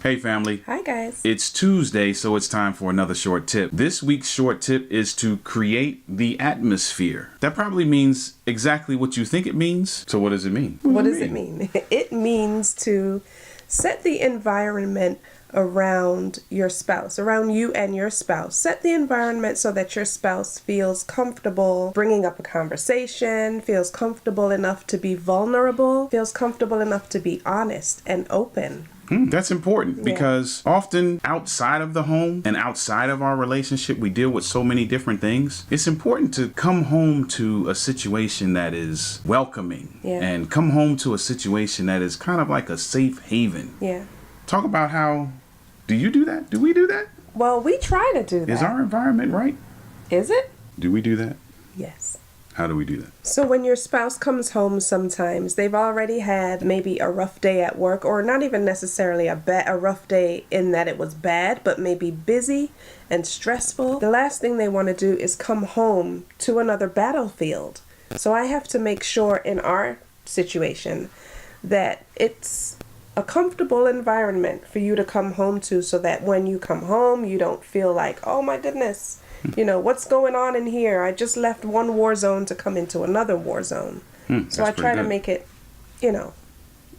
Hey family. Hi guys. It's Tuesday, so it's time for another short tip. This week's short tip is to create the atmosphere. That probably means exactly what you think it means. So what does it mean? What does it mean? It means to set the environment around your spouse, around you and your spouse. Set the environment so that your spouse feels comfortable bringing up a conversation, feels comfortable enough to be vulnerable, feels comfortable enough to be honest and open. That's important because often outside of the home and outside of our relationship, we deal with so many different things. It's important to come home to a situation that is welcoming and come home to a situation that is kind of like a safe haven. Yeah. Talk about how, do you do that? Do we do that? Well, we try to do that. Is our environment right? Is it? Do we do that? Yes. How do we do that? So when your spouse comes home sometimes, they've already had maybe a rough day at work, or not even necessarily a rough day in that it was bad, but maybe busy and stressful. The last thing they want to do is come home to another battlefield. So I have to make sure in our situation that it's a comfortable environment for you to come home to, so that when you come home, you don't feel like, oh my goodness, you know, what's going on in here? I just left one war zone to come into another war zone. So I try to make it, you know,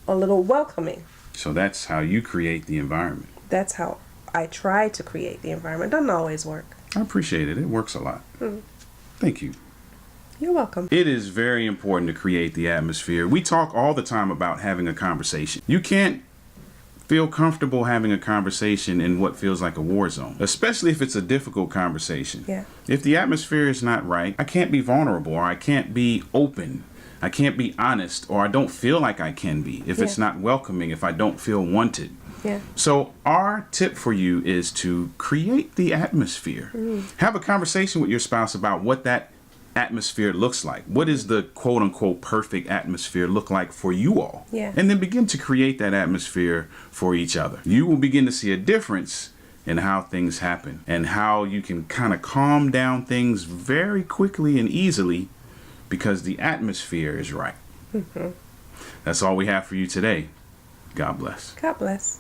a little welcoming. So that's how you create the environment. That's how I try to create the environment. Doesn't always work. I appreciate it. It works a lot. Thank you. You're welcome. It is very important to create the atmosphere. We talk all the time about having a conversation. You can't feel comfortable having a conversation in what feels like a war zone, especially if it's a difficult conversation. Yeah. If the atmosphere is not right, I can't be vulnerable, or I can't be open. I can't be honest, or I don't feel like I can be if it's not welcoming, if I don't feel wanted. Yeah. So our tip for you is to create the atmosphere. Have a conversation with your spouse about what that atmosphere looks like. What is the quote unquote perfect atmosphere look like for you all? Yeah. And then begin to create that atmosphere for each other. You will begin to see a difference in how things happen and how you can kind of calm down things very quickly and easily because the atmosphere is right. That's all we have for you today. God bless. God bless.